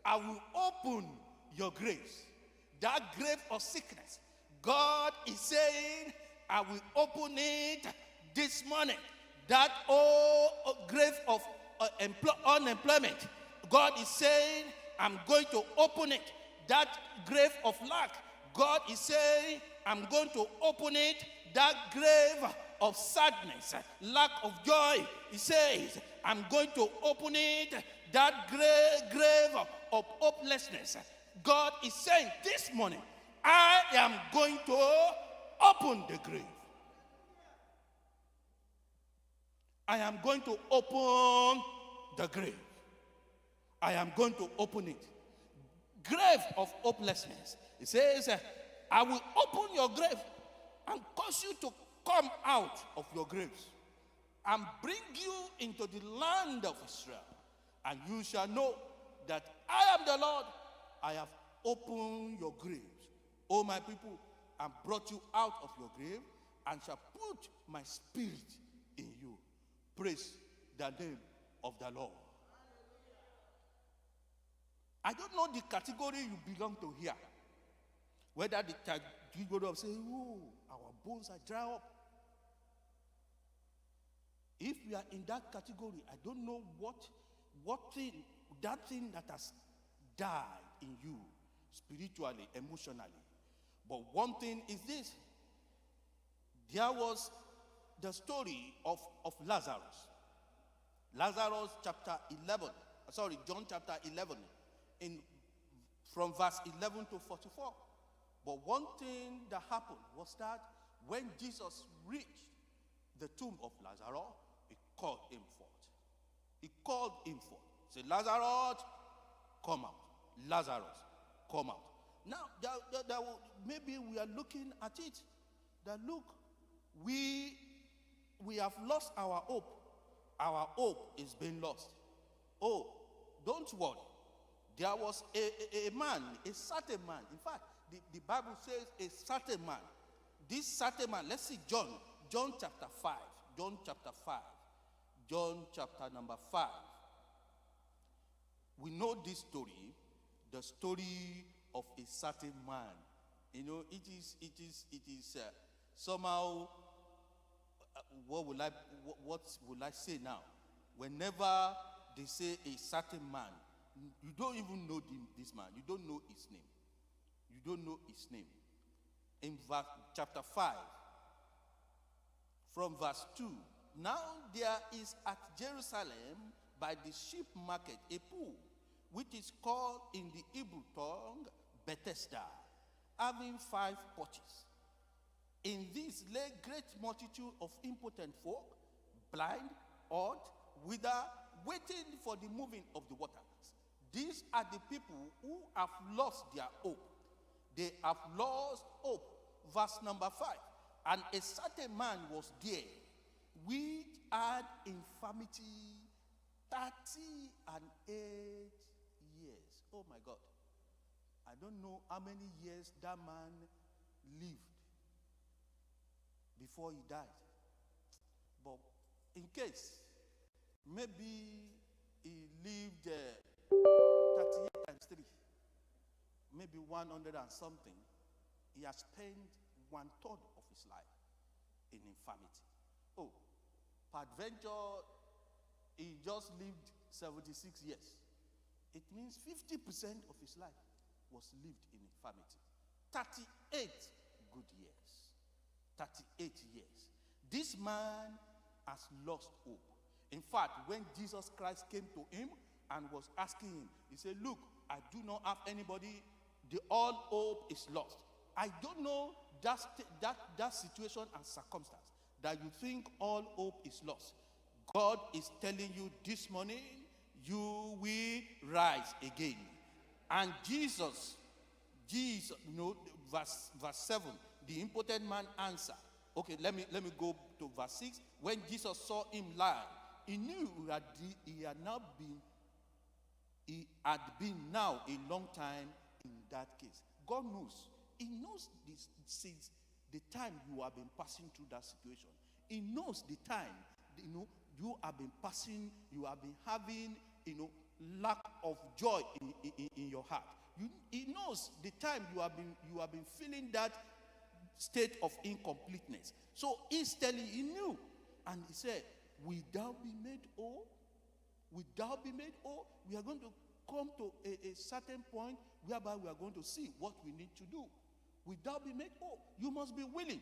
I will open your graves. That grave of sickness, God is saying, I will open it this morning. That grave of unemployment, God is saying, I'm going to open it. That grave of lack, God is saying, I'm going to open it. That grave of sadness, lack of joy, He says, I'm going to open it. That grave of hopelessness, God is saying this morning, I am going to open the grave. I am going to open the grave. I am going to open it. Grave of hopelessness. It says, I will open your grave and cause you to come out of your graves and bring you into the land of Israel. And you shall know that I am the Lord. I have opened your graves, O my people, and brought you out of your grave, and shall put my spirit in you. Praise the name of the Lord. I don't know the category you belong to here. Whether the category of saying, oh, our bones are dry up. If we are in that category, I don't know what thing, that thing that has died in you, spiritually, emotionally. But one thing is this. There was the story of Lazarus. Lazarus chapter 11, John chapter 11, from verse 11 to 44. But one thing that happened was that when Jesus reached the tomb of Lazarus, he called him forth. He called him forth. He said, Lazarus, come out. Lazarus, come out. Now, maybe we are looking at it. That look, we have lost our hope. Our hope is being lost. Oh, don't worry. There was a man, a certain man. In fact, the Bible says a certain man. This certain man, let's see John chapter 5. John chapter 5. John chapter number 5. We know this story, the story of a certain man. You know, it is somehow, what will I say now? Whenever they say a certain man, you don't even know this man. You don't know his name. You don't know his name. In chapter 5, from verse 2, now there is at Jerusalem by the sheep market a pool, which is called in the Hebrew tongue Bethesda, having 5 porches. In this lay great multitude of impotent folk, blind, old, withered, waiting for the moving of the waters. These are the people who have lost their hope. They have lost hope. Verse number 5. And a certain man was there, which had infirmity 38 years. Oh my God. I don't know how many years that man lived before he died. But in case, maybe he lived 38 times 3, maybe 100 and something. He has spent 1/3 of his life in infirmity. Oh, peradventure, he just lived 76 years. It means 50% of his life was lived in infirmity. 38 good years. 38 years. This man has lost hope. In fact, when Jesus Christ came to him and was asking him, he said, look, I do not have anybody. All hope is lost. I don't know that situation and circumstance that you think all hope is lost. God is telling you this morning, you will rise again. And Jesus, verse 7, the impotent man answered. Okay, let me go to verse 6. When Jesus saw him lie, he knew he had been now a long time in that case. God knows. He knows this since the time you have been passing through that situation. He knows the time, you have been passing, you have been having, lack of joy in your heart. He knows the time you have been feeling that state of incompleteness. So instantly he knew, and he said, will thou be made whole? Will thou be made whole? We are going to come to a certain point whereby we are going to see what we need to do. Will thou be made whole? You must be willing.